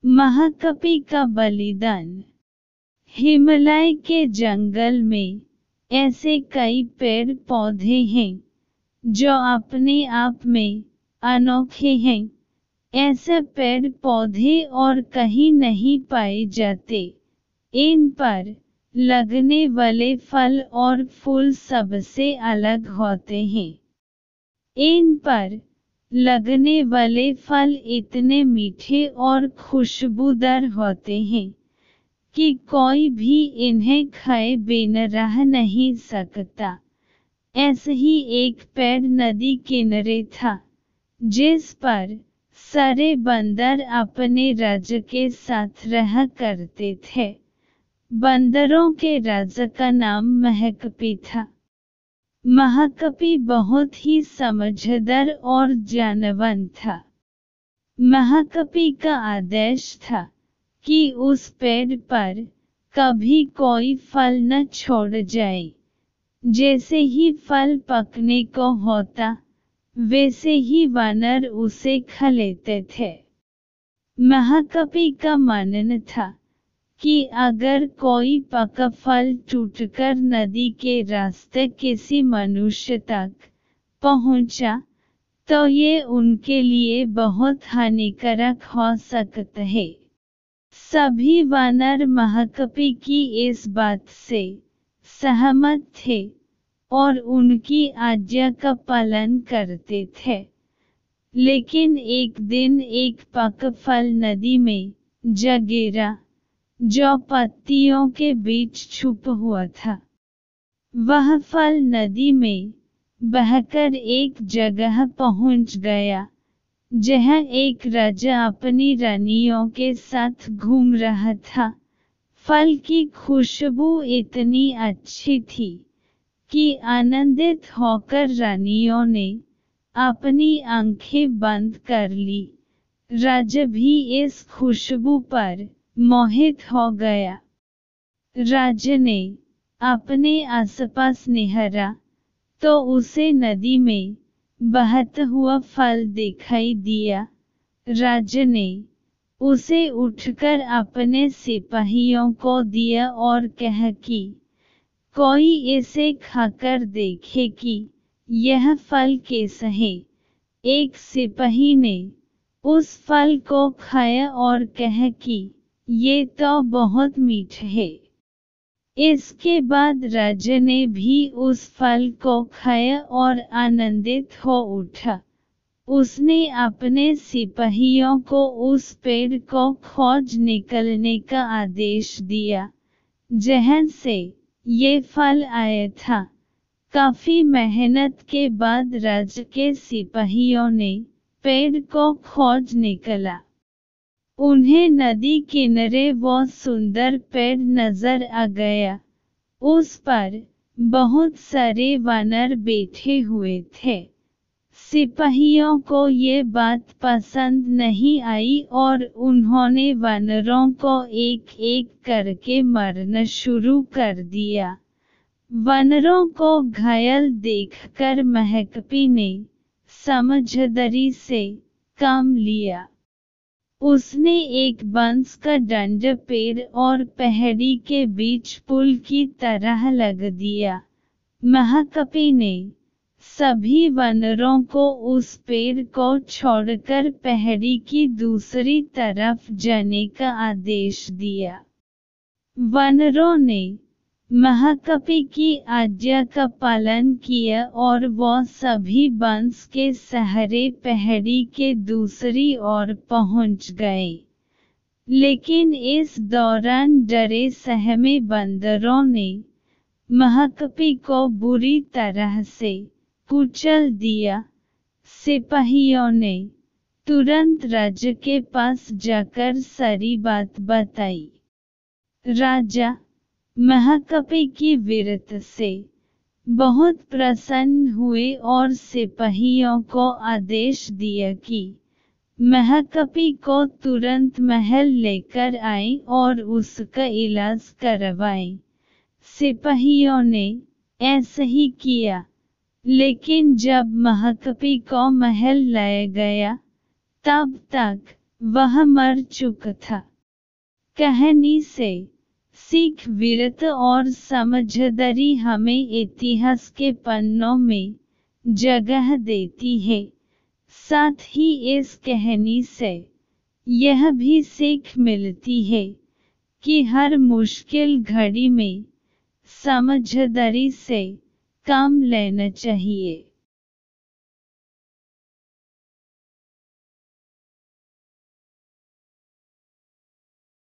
महाकपि का बलिदान। हिमालय के जंगल में ऐसे कई पेड़ पौधे हैं जो अपने आप में अनोखे हैं। ऐसे पेड़ पौधे और कहीं नहीं पाए जाते। इन पर लगने वाले फल और फूल सबसे अलग होते हैं। इन पर लगने वाले फल इतने मीठे और खुशबूदार होते हैं कि कोई भी इन्हें खाए बिना रह नहीं सकता। ऐसे ही एक पेड़ नदी किनारे था, जिस पर सारे बंदर अपने राजा के साथ रहा करते थे। बंदरों के राजा का नाम महाकपि था। महाकपि बहुत ही समझदार और ज्ञानवान था। महाकपि का आदेश था कि उस पेड़ पर कभी कोई फल न छोड़ जाए। जैसे ही फल पकने को होता, वैसे ही वानर उसे खा लेते थे। महाकपि का मानना था कि अगर कोई पका फल टूटकर नदी के रास्ते किसी मनुष्य तक पहुंचा, तो ये उनके लिए बहुत हानिकारक हो सकता है। सभी वानर महाकपि की इस बात से सहमत थे और उनकी आज्ञा का पालन करते थे। लेकिन एक दिन एक पका फल नदी में जा गिरा, जो पत्तियों के बीच छुपा हुआ था। वह फल नदी में बहकर एक जगह पहुंच गया, जहां एक राजा अपनी रानियों के साथ घूम रहा था। फल की खुशबू इतनी अच्छी थी कि आनंदित होकर रानियों ने अपनी आंखें बंद कर ली। राजा भी इस खुशबू पर मोहित हो गया। राजा ने अपने आसपास निहारा, तो उसे नदी में बहता हुआ फल दिखाई दिया। राजा ने उसे उठकर अपने सिपाहियों को दिया और कहा कि कोई इसे खाकर देखे कि यह फल कैसा है। एक सिपाही ने उस फल को खाया और कहा कि ये तो बहुत मीठा है। इसके बाद राजा ने भी उस फल को खाया और आनंदित हो उठा। उसने अपने सिपाहियों को उस पेड़ को खोज निकलने का आदेश दिया, जहां से ये फल आया था। काफी मेहनत के बाद राजा के सिपाहियों ने पेड़ को खोज निकला। उन्हें नदी किनारे वो सुंदर पेड़ नजर आ गया। उस पर बहुत सारे वानर बैठे हुए थे। सिपाहियों को ये बात पसंद नहीं आई और उन्होंने वानरों को एक एक करके मारना शुरू कर दिया। वानरों को घायल देखकर महाकपि ने समझदारी से काम लिया। उसने एक बांस का डंडा पेड़ और पहाड़ी के बीच पुल की तरह लगा दिया। महाकपि ने सभी वानरों को उस पेड़ को छोड़कर पहाड़ी की दूसरी तरफ जाने का आदेश दिया। वानरों ने महाकपि की आज्ञा का पालन किया और वो सभी बांस के सहारे पहाड़ी के दूसरी ओर पहुंच गए। लेकिन इस दौरान डरे सहमे बंदरों ने महाकपि को बुरी तरह से कुचल दिया। सिपाहियों ने तुरंत राजा के पास जाकर सारी बात बताई। राजा महाकपि की वीरता से बहुत प्रसन्न हुए और सिपाहियों को आदेश दिया कि महाकपि को तुरंत महल लेकर आए और उसका इलाज करवाएं। सिपाहियों ने ऐसा ही किया। लेकिन जब महाकपि को महल लाया गया, तब तक वह मर चुका था। कहानी से सीख वीरता और समझदारी हमें इतिहास के पन्नों में जगह देती है। साथ ही इस कहानी से यह भी सीख मिलती है कि हर मुश्किल घड़ी में समझदारी से काम लेना चाहिए।